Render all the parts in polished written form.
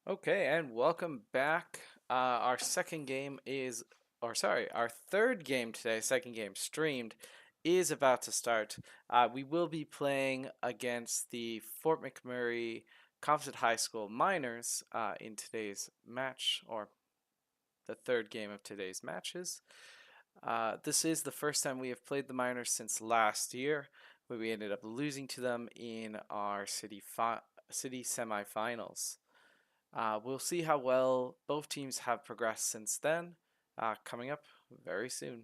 Okay, and welcome back. Our second game is, or sorry, our third game today, second game streamed, is about to start. We will be playing against the Fort McMurray Composite High School Miners in today's match, or the third game of today's matches. This is the first time we have played the Miners since last year, where we ended up losing to them in our city semifinals. We'll see how well both teams have progressed since then, coming up very soon.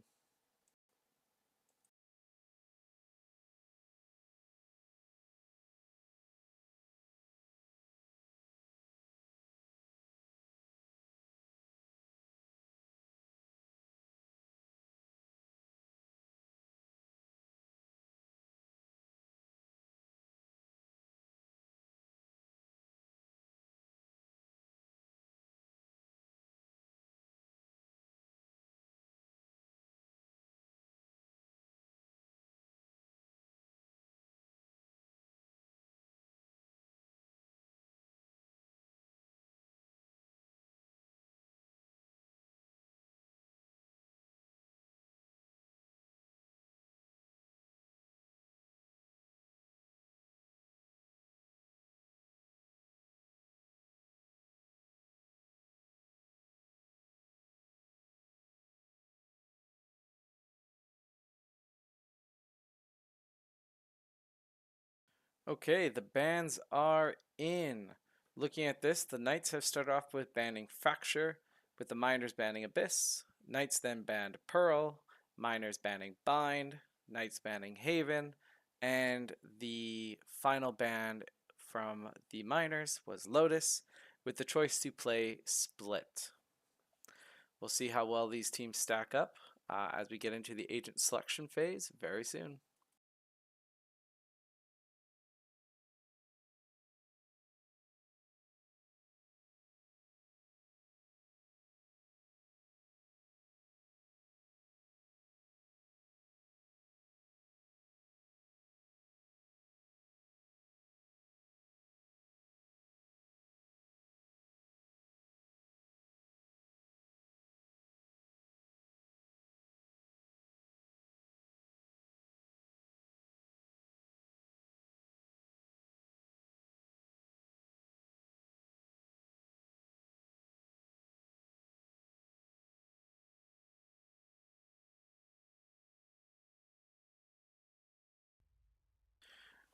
Okay, the bans are in. Looking at this, the Knights have started off with banning Fracture, with the Miners banning Abyss. Knights then banned Pearl, Miners banning Bind, Knights banning Haven, and the final ban from the Miners was Lotus, with the choice to play Split. We'll see how well these teams stack up as we get into the agent selection phase very soon.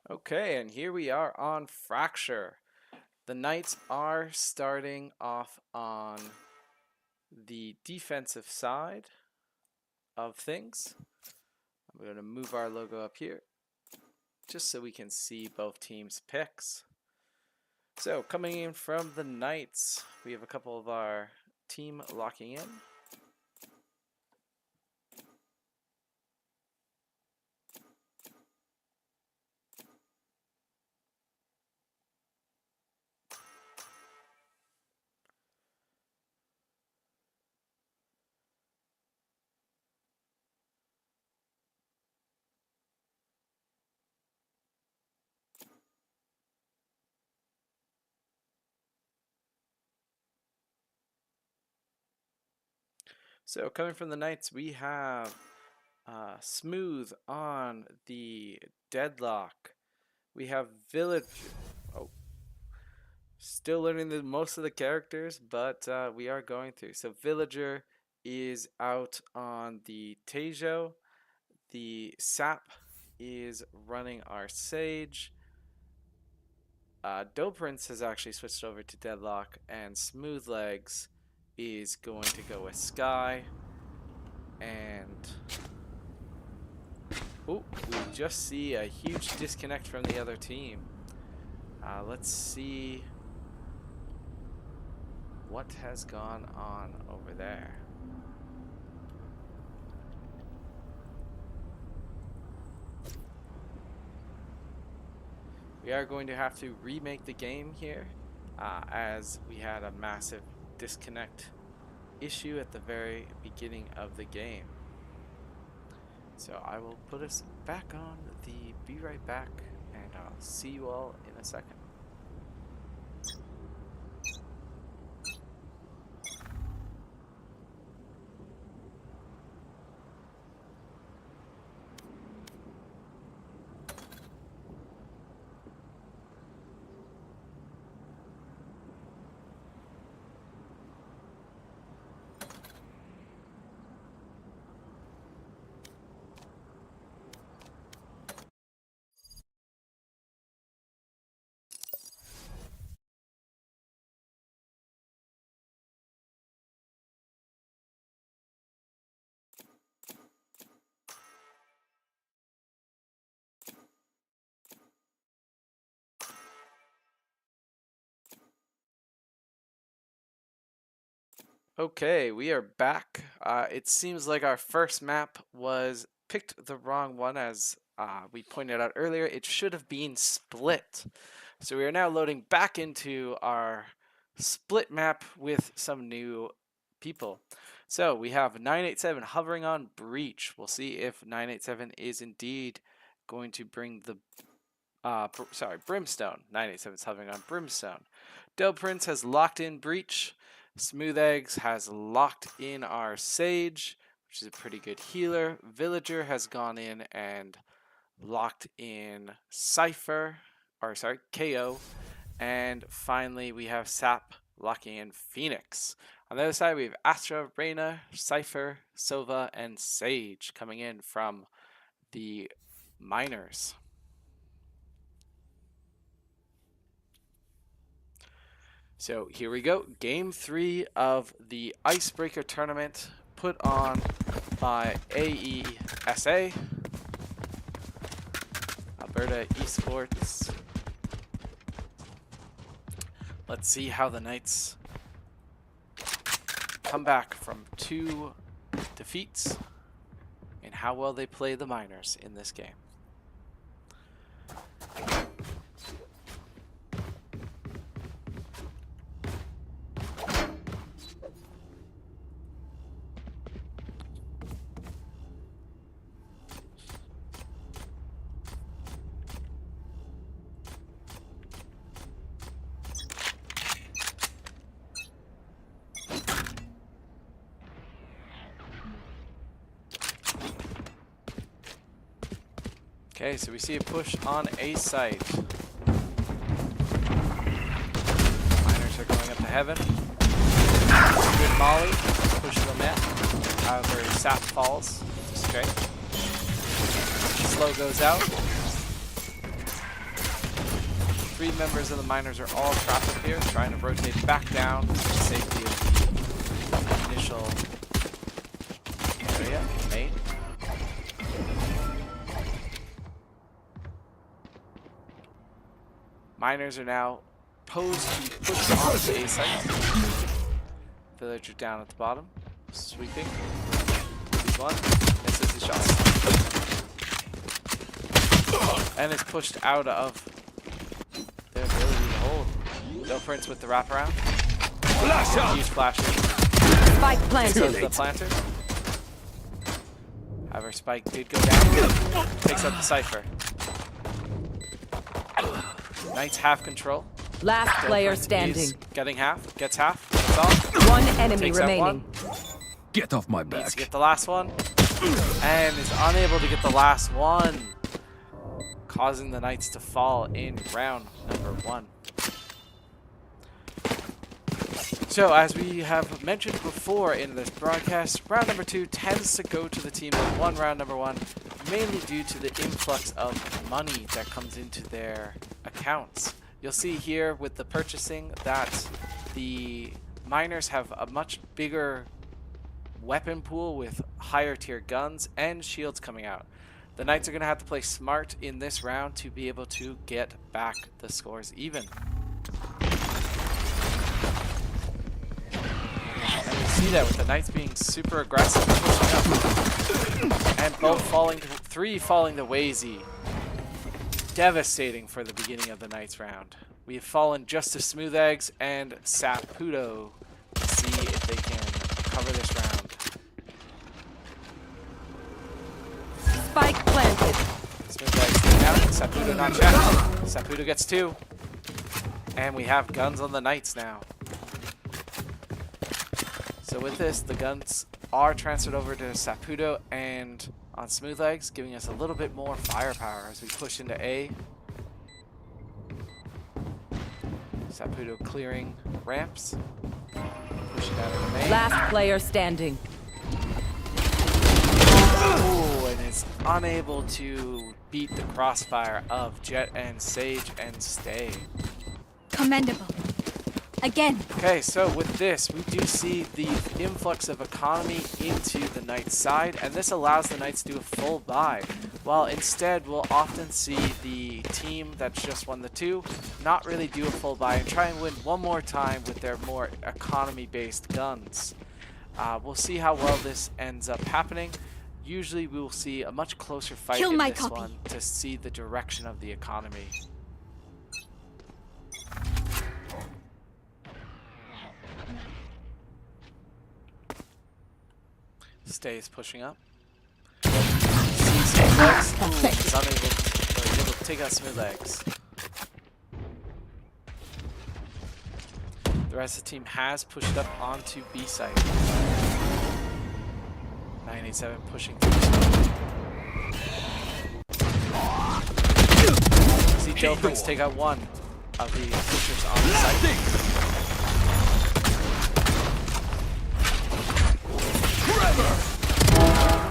Okay, and here we are on Fracture. The Knights are starting off on the defensive side of things. I'm going to move our logo up here just so we can see both teams' picks. So, coming in from the Knights, we have a couple of our team locking in. So, coming from the Knights, we have Smooth on the Deadlock. We have Village. Oh, still learning most of the characters, but we are going through. So Villager is out on the Tejo. The Sap is running our Sage. Doe Prince has actually switched over to Deadlock, and Smooth Legs is going to go with Sky. And oh, we just see a huge disconnect from the other team. Let's see what has gone on over there. We are going to have to remake the game here as we had a massive disconnect issue at the very beginning of the game. So I will put us back on the Be Right Back, and I'll see you all in a second. Okay, we are back. It seems like our first map was picked the wrong one, as we pointed out earlier. It should have been split. So we are now loading back into our split map with some new people. So we have 987 hovering on Breach. We'll see if 987 is indeed going to bring the Brimstone. 987 is hovering on Brimstone. Del Prince has locked in Breach. Smooth Eggs has locked in our Sage, which is a pretty good healer. Villager has gone in and locked in Cypher, KO. And finally, we have Sap locking in Phoenix. On the other side, we have Astra, Reyna, Cypher, Sova, and Sage coming in from the Miners. So here we go. Game 3 of the Icebreaker tournament put on by AESA, Alberta Esports. Let's see how the Knights come back from 2 defeats and how well they play the Miners in this game. Okay, so we see a push on A site. Miners are going up to heaven. Good molly, push them in. However, Sap falls straight. Slow goes out. 3 members of the Miners are all trapped up here, trying to rotate back down to the safety of the initial area. Main. Miners are now posed to push on the A site. Villager down at the bottom. Sweeping. He's one. Misses his shot. And is pushed out of their ability to hold. No Prince with the wraparound. Huge flash. Spike planted. The planter. However, Spike did go down. Takes up the Cypher. Knights have control. Last player standing. Getting half. Gets half. That's all. One enemy Takes remaining. Get off my back. Needs to get the last one. And is unable to get the last one. Causing the Knights to fall in round number 1. So, as we have mentioned before in this broadcast, round number 2 tends to go to the team that won round number 1, mainly due to the influx of money that comes into their accounts. You'll see here with the purchasing that the Miners have a much bigger weapon pool with higher tier guns and shields coming out. The Knights are going to have to play smart in this round to be able to get back the scores even. And you see that with the Knights being super aggressive, pushing up, and both falling, 3 falling to Wazy. Devastating for the beginning of the Knights round. We have fallen just to Smooth Eggs and Saputo to see if they can cover this round. Spike planted. Smooth Eggs taken out. Saputo not checked. Saputo gets 2. And we have guns on the Knights now. So with this, the guns are transferred over to Saputo and on Smooth Eggs, giving us a little bit more firepower as we push into A. Saputo clearing ramps. Push it out of the main. Last player standing. Ooh, and is unable to beat the crossfire of Jet and Sage and stay. Commendable. Again. Okay, so with this, we do see the influx of economy into the Knights side, and this allows the Knights to do a full buy, while instead we'll often see the team that's just won the 2 not really do a full buy and try and win one more time with their more economy-based guns. We'll see how well this ends up happening. Usually we will see a much closer fight Kill in my this copy. one to see the direction of the economy. Stays pushing up. Sees Smooth Legs. Ooh, he's unable to, or he's able to take out Smooth Legs. The rest of the team has pushed up onto B site. 987 pushing through. See Dilference take out one of the pushers on the site.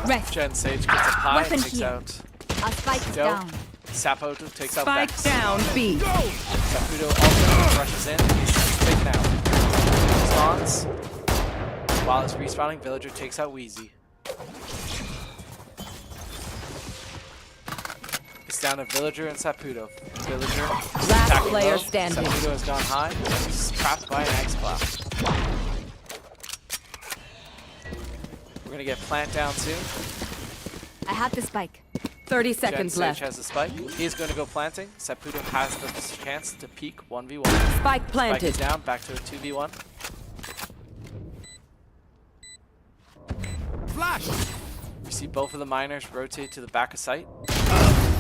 Rest. Gen Sage gets a pie and Weapon takes here. out Our spike is Dope. down. Sapoto takes out Spike Vex. down B. Saputo also rushes in. He's taken out. Spawns. While it's respawning, Villager takes out Wheezy. It's down to Villager and Saputo. Villager Last attacking player low. standing. Saputo has gone high. He's trapped by an Axe Blast. We're gonna get plant down soon. I have the spike. 30 Gen seconds Sage left. has the spike. He's going to go planting. Saputo has the chance to peek 1v1. Spike Spike is planted. down, back to a 2v1. Flash! We see both of the miners rotate to the back of site.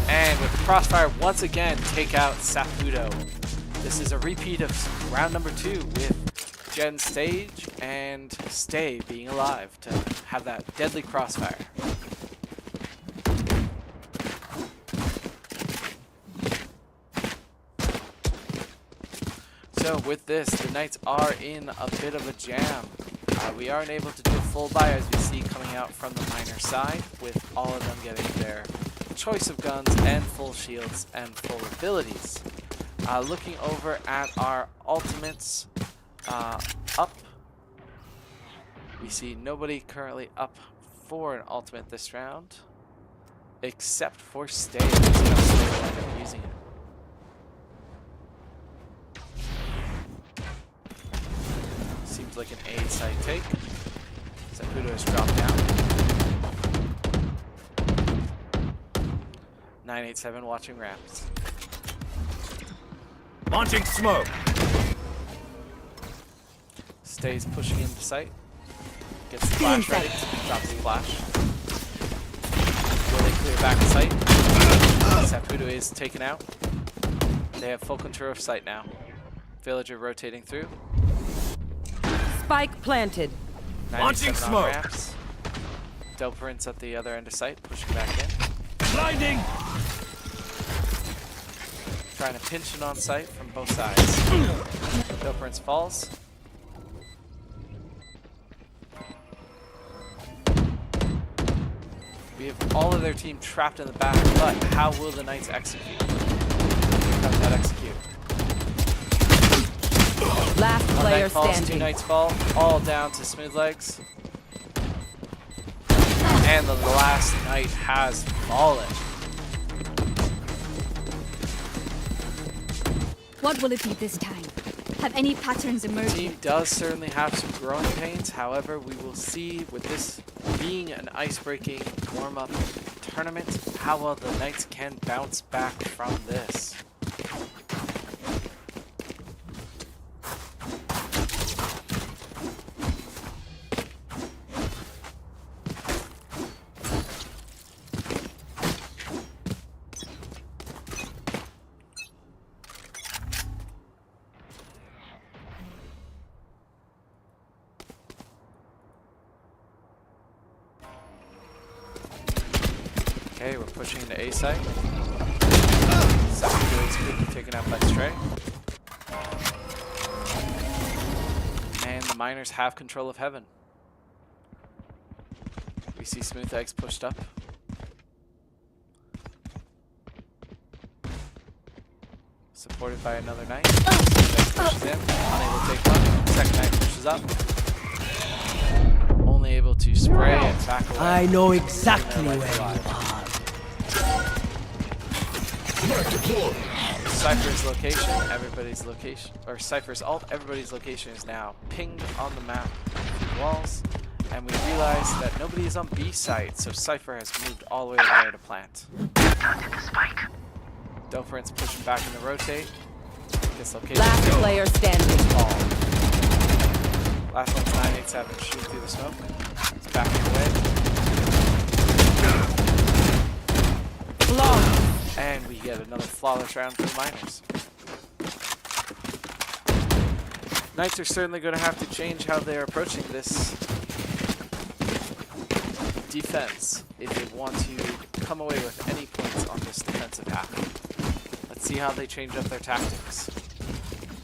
And with Crossfire once again take out Saputo. This is a repeat of round number 2 with Gen Sage and Stay being alive to have that deadly Crossfire. So with this, the Knights are in a bit of a jam. We aren't able to do a full buy as we see coming out from the miner side, with all of them getting their choice of guns and full shields and full abilities. Looking over at our ultimates up, we see nobody currently up for an ultimate this round, except for Stay. Let's see how Stay will end up using it. Seems like an A side take. Saputo has dropped down. 987 watching ramps. Launching smoke. Stays pushing into sight. Gets the flash ready. Drops the flash. Will they clear back the site? Saputo is taken out. They have full control of site now. Villager rotating through. Spike planted. Launching 97 on smoke. ramps. Dilference at the other end of site, pushing back in. Blinding. Trying to pinch it on site from both sides. Dilference falls. We have all of their team trapped in the back, but how will the Knights execute? How does that execute? Last One player Knight falls, two standing. Knights fall, all down to Smooth Legs. And the last Knight has fallen. What will it be this time? Have any patterns The emerged? team does certainly have some growing pains. However, we will see with this being an ice-breaking warm-up tournament, how well the Knights can bounce back from this. Okay, we're pushing into A site. Saputo is quickly taken out by Stray. And the miners have control of Heaven. We see Smooth Eggs pushed up. Supported by another Knight. Smooth Eggs pushes in, unable to take one. Second Knight pushes up. Only able to spray and back away. I know exactly where you alive. are. Cypher's location, everybody's location, or Cypher's alt, everybody's location is now pinged on the map through walls, And we realize that nobody is on B site, so Cypher has moved all the way over there to plant. Doperin's pushing back in the rotate. Dislocation. Last player standing. Ball. Last one's 987. Shoot through the smoke. It's backing away. Flawless. And we get another flawless round for the Miners. Knights are certainly going to have to change how they're approaching this defense if they want to come away with any points on this defensive half. Let's see how they change up their tactics.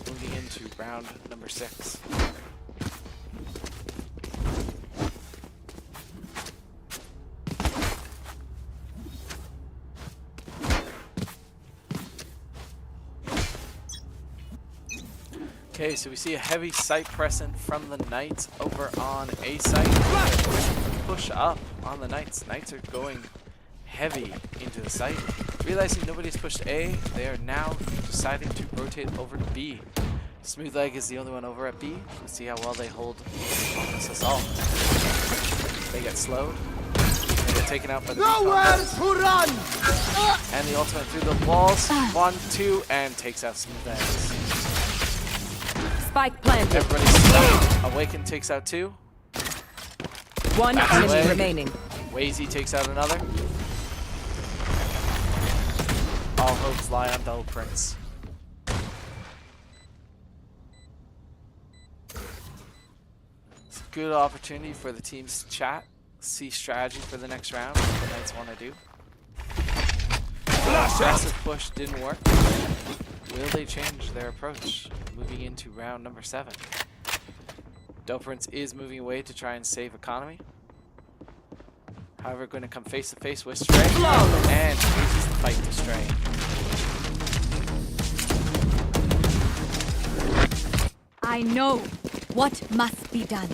Moving into round number 6. Okay, so we see a heavy site present from the Knights over on A site. Push up on the Knights. Knights are going heavy into the site. Realizing nobody's pushed A, they are now deciding to rotate over to B. Smoothleg is the only one over at B. Let's see how well they hold on this assault. They get slowed. They get taken out by the Nowhere to run! And the ultimate through the walls. 1, 2, and takes out Smoothleg. Spike planted. Everybody's stuck. Awaken takes out 2. One Backs enemy away. remaining. Wazy takes out another. All hopes lie on Double Prince. It's a good opportunity for the teams to chat, see strategy for the next round, what the Knights want to do. Aggressive push didn't work. Will they change their approach moving into round number 7? Prince is moving away to try and save economy. However, going to come face to face with Stray and loses the fight to Stray. I know what must be done.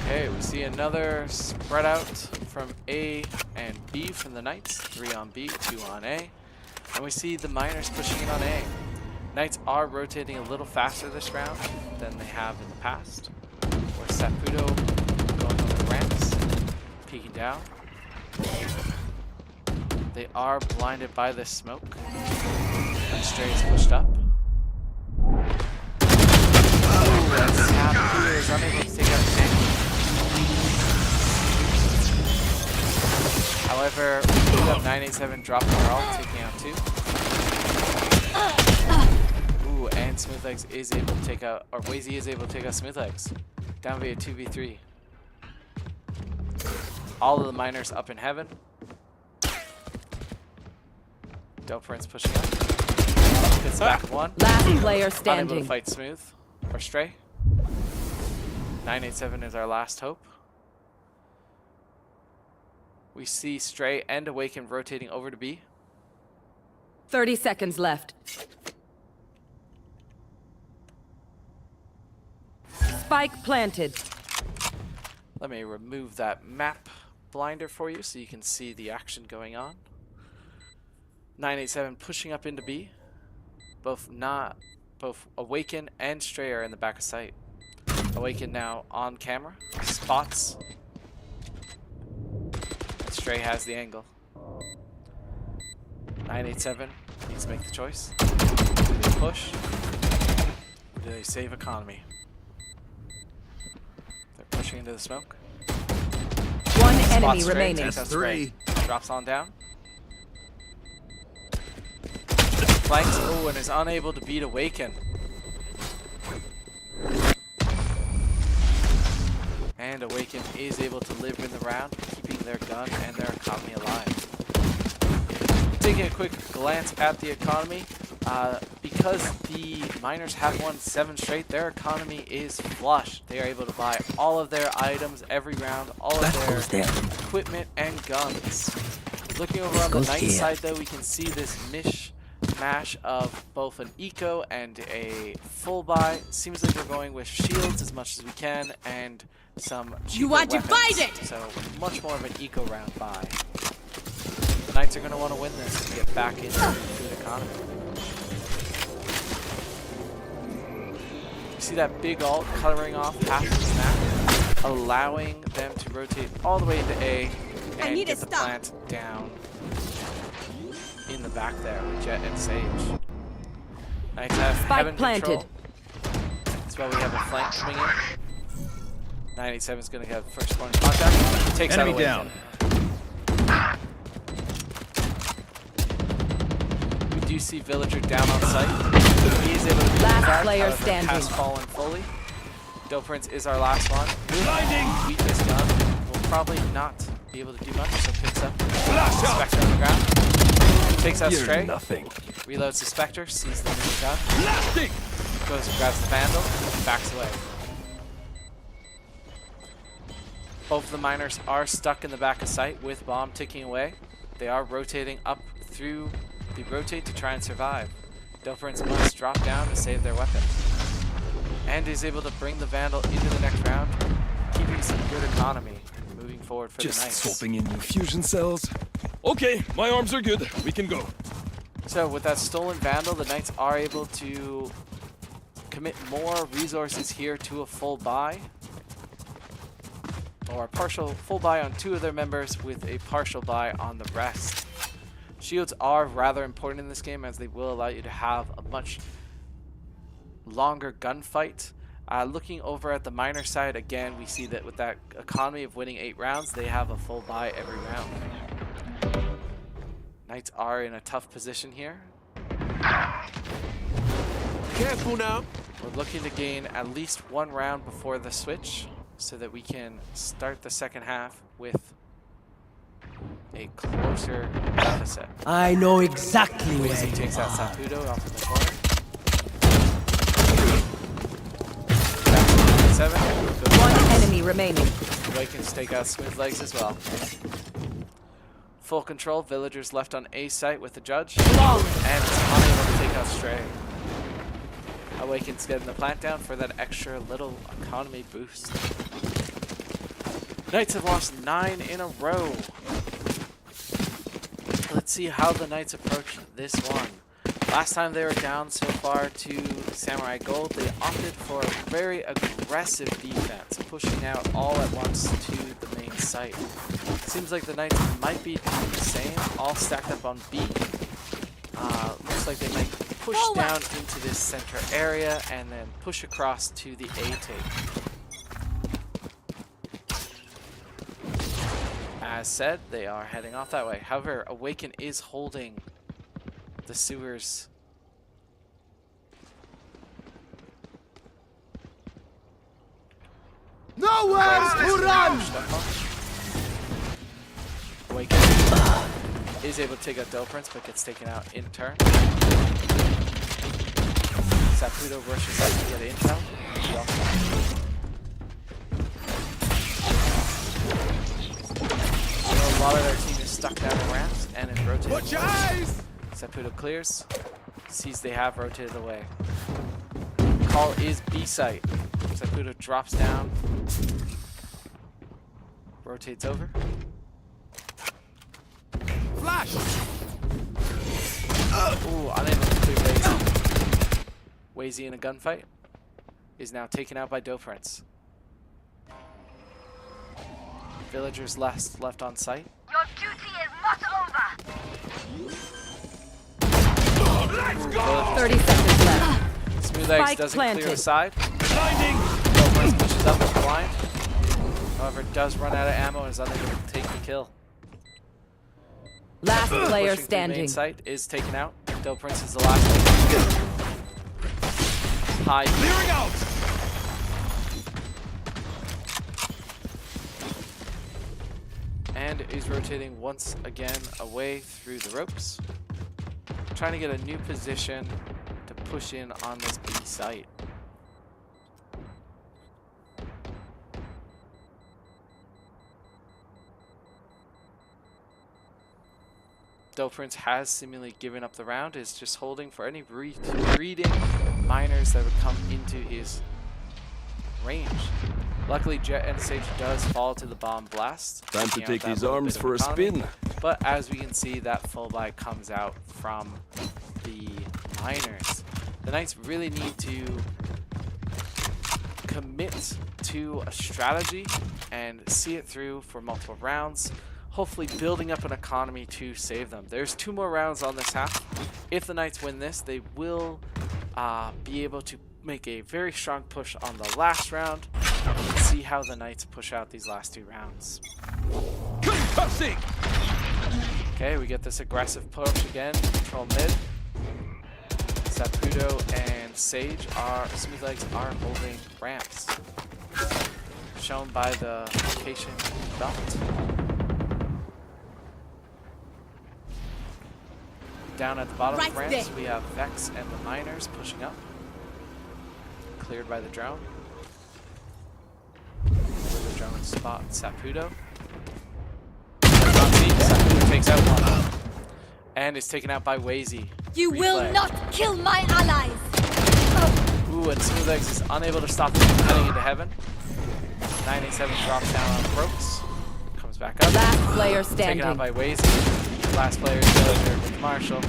Okay, we see another spread out from A and B from the Knights. 3 on B, 2 on A. And we see the Miners pushing in on A. Knights are rotating a little faster this round than they have in the past. Or Saputo going over the ramps, peeking down. They are blinded by this smoke. And Stray is pushed up. Saputo is unable to take out Tank. However, we do have 987 dropping her ult, taking out 2. Ooh, and Smoothlegs is able to take out, or Wazy is able to take out Smoothlegs. Down via 2v3. All of the Miners up in heaven. Doperin's pushing up. Gets back 1. Last player Unable standing. to fight Smooth, or Stray. 987 is our last hope. We see Stray and Awaken rotating over to B. 30 seconds left. Spike planted. Let me remove that map blinder for you so you can see the action going on. 987 pushing up into B. Both Awaken and Stray are in the back of sight. Awaken now on camera. Spots. Stray has the angle. 987 needs to make the choice. Do they push? Or do they save economy? They're pushing into the smoke. One enemy Stray, remaining. takes out Stray. Drops on down. Flanks. Oh, and is unable to beat Awaken. And Awaken is able to live in the round, keeping their gun and their economy alive. Taking a quick glance at the economy, Because the miners have won 7 straight, their economy is flush. They are able to buy all of their items every round, all That of goes their there. equipment and guns. Looking over on the goes night here. side, though, we can see this mishmash of both an eco and a full buy. Seems like we're going with shields as much as we can and some cheaper want to weapons. fight it? So much more of an eco round buy. The Knights are going to want to win this to get back into a good economy. You see that big ult coloring off half of the map, allowing them to rotate all the way into A and need get to the stop. plant down in the back there with Jet and Sage. Knights have Spike heaven planted. control. That's why we have a flank coming in. 987 is going to get first point of contact. Takes Enemy out away. down. We do see Villager down on site. He is able to do Last that. player However, standing. Has fallen fully. Dope Prince is our last one. Blinding. Weakness gun will probably not be able to do much, so picks up Flash out. Spectre on the ground. Takes out You're Stray. nothing. Reloads the Spectre, sees the new gun, Blasting. goes and grabs the Vandal, and backs away. Both of the miners are stuck in the back of sight with bomb ticking away. They are rotating up through the rotate to try and survive. Dope Prince must drop down to save their weapon. And is able to bring the Vandal into the next round, keeping some good economy moving forward for Just the Knights. swapping in new fusion cells. Okay, my arms are good. We can go. So with that stolen Vandal, the Knights are able to commit more resources here to a full buy. Or a partial full buy on 2 of their members with a partial buy on the rest. Shields are rather important in this game as they will allow you to have a much longer gunfight. Looking over at the miner side, again, we see that with that economy of winning 8 rounds, they have a full buy every round. Knights are in a tough position here. Careful now. We're looking to gain at least 1 round before the switch so that we can start the second half with a closer deficit. I know exactly where Weezy you takes out are. Saputo off in the corner. 7. One enemy remaining. Awakens take out Smooth Legs as well. Full control, Villagers left on A site with the Judge. And unable to take out Stray. Awakens getting the plant down for that extra little economy boost. Knights have lost 9 in a row. Let's see how the Knights approach this one. Last time they were down so far to Samurai Gold, they opted for a very aggressive defense, pushing out all at once to the main site. Seems like the Knights might be doing the same, all stacked up on B. Looks like they might push down into this center area and then push across to the A take. As said, they are heading off that way. However, Awaken is holding the sewers. Nowhere to run. Awaken is able to take out Dope Prince, but gets taken out in turn. Saputo rushes up to get intel. So a lot of their team is stuck down in ramps and in rotating. Watch your eyes. Saputo clears, sees they have rotated away. Call is B site. Saputo drops down, rotates over. Flash. Ooh, unable to clear Wazy. Wazy in a gunfight is now taken out by Dope Prince. Villagers left on site. Your duty is not over. Let's go. 30 seconds left. Smooth Legs Spike doesn't clear the planted. side. Blinding. Dope Prince pushes up with blind. However, does run out of ammo and is unable to take the kill. Last player Pushing through main standing. site is taken out. Dope Prince is the last one. High. Clearing out. And is rotating once again away through the ropes. trying to get a new position to push in on this B site. Prince has seemingly given up the round, is just holding for any reading miners that would come into his range. Luckily, Jet and Sage does fall to the bomb blast. Time to taking out take that these little arms bit of for a economy. spin. But as we can see, that full buy comes out from the miners. The Knights really need to commit to a strategy and see it through for multiple rounds, hopefully building up an economy to save them. There's 2 more rounds on this half. If the Knights win this, they will be able to make a very strong push on the last round. Let's see how the Knights push out these last 2 rounds. Concussing! Okay, we get this aggressive push again. Control mid. Saputo and Sage are, Smooth Legs are holding ramps. Shown by the location belt. Down at the bottom of ramps, we have Vex and the miners pushing up. Cleared by the drone. The drone spot Saputo. Saputo takes out one. And is taken out by Wazy. You will Replay. not kill my allies. Ooh, and Smooth Legs is unable to stop them from heading into heaven. 987 drops down on Brooks. Comes back up. Last player Taken standing. out by Wazy. Last player is Villager with Marshall.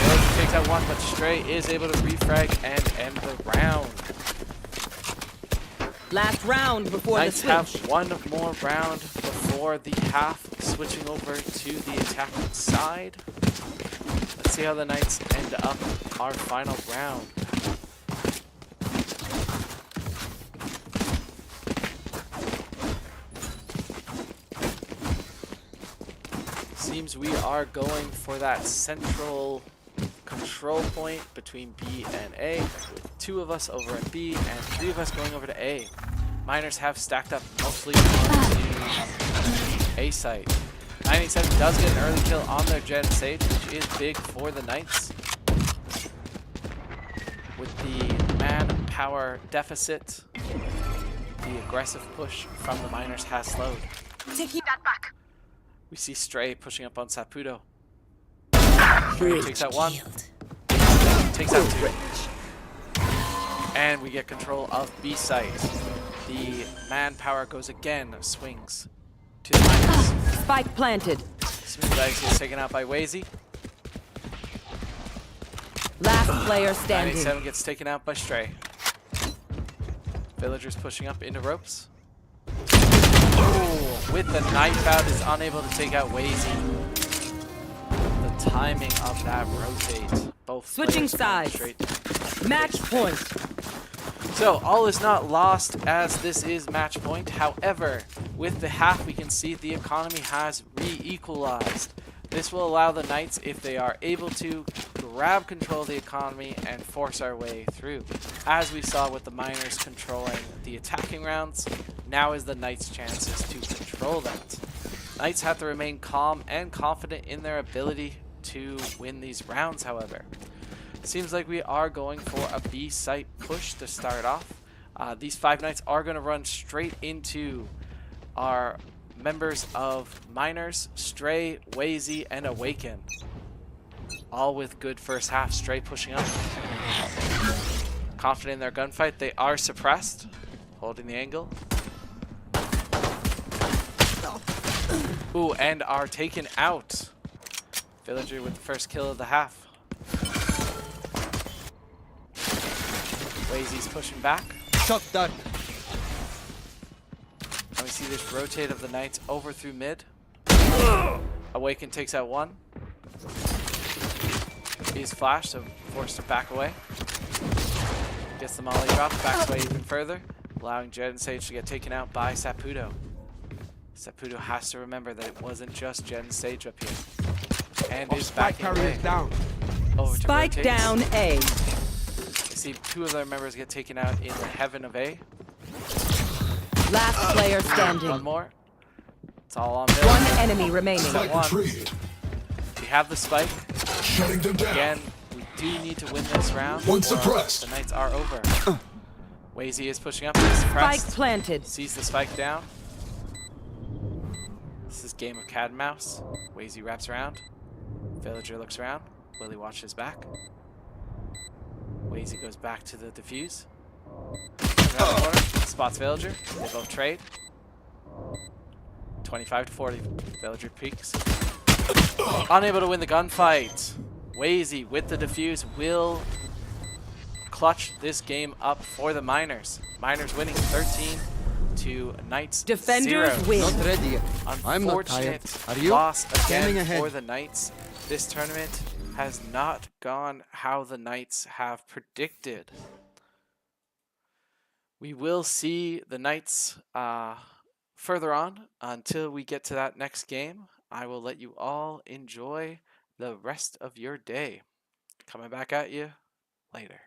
Villager takes out one, but Stray is able to refrag and end the round. Last round before Knights the switch. have one more round before the half, switching over to the attacking side. Let's see how the Knights end up our final round. Seems we are going for that central control point between B and A, with 2 of us over at B and 3 of us going over to A. Miners have stacked up mostly on the A site. 987 does get an early kill on their Jet and Sage, which is big for the Knights. With the manpower deficit, the aggressive push from the miners has slowed. Taking that back. We see Stray pushing up on Saputo. Bridge Takes out one. killed. Takes out 2. And we get control of B site. The manpower goes again, swings to the miners. Spike planted. Smooth Legs is taken out by Wazy. Last player standing. 97 gets taken out by Stray. Villagers pushing up into ropes. Ooh, with the knife out is unable to take out Wazy. The timing of that rotate. Both Switching players going sides. straight to Match base. point. So all is not lost as this is match point. However, with the half we can see the economy has re-equalized. This will allow the Knights, if they are able to, grab control of the economy and force our way through. As we saw with the miners controlling the attacking rounds, now is the Knights' chances to control that. Knights have to remain calm and confident in their ability to win these rounds, however. Seems like we are going for a B site push to start off. These 5 Knights are going to run straight into our members of Miners, Stray, Wazy, and Awaken. All with good first half. Stray pushing up. Confident in their gunfight. They are suppressed. Holding the angle. Ooh, and are taken out. Villager with the first kill of the half. Wazy's pushing back. Shot that. And we see this rotate of the Knights over through mid. Awaken takes out one. He's flashed, so forced to back away. Gets the molly drop, backs away even further, allowing Jed and Sage to get taken out by Saputo. Saputo has to remember that it wasn't just Jed and Sage up here. And is backing away. Down. Over to Spike rotates. down A. We see 2 of their members get taken out in the heaven of A. Last player One standing. more. It's all on Bill. One enemy remaining. Got one. We have the spike. Shutting them down. Again, we do need to win this round. One or suppressed. The Knights are over. Wazy is pushing up. He's Spike suppressed. planted. Sees the spike down. This is game of cat and mouse. Wazy wraps around. Villager looks around. Willie watches back. Wazy goes back to the defuse. Around the corner. Spots Villager. They both trade. 25 to 40. Villager peeks. Unable to win the gunfight. Wazy with the defuse will clutch this game up for the Miners. Miners winning 13 to Knights Defenders 0. win. Not ready yet. I'm not Unfortunate tired. Are you? loss Standing again ahead. for the Knights. This tournament has not gone how the Knights have predicted. We will see the Knights further on until we get to that next game. I will let you all enjoy the rest of your day. Coming back at you later.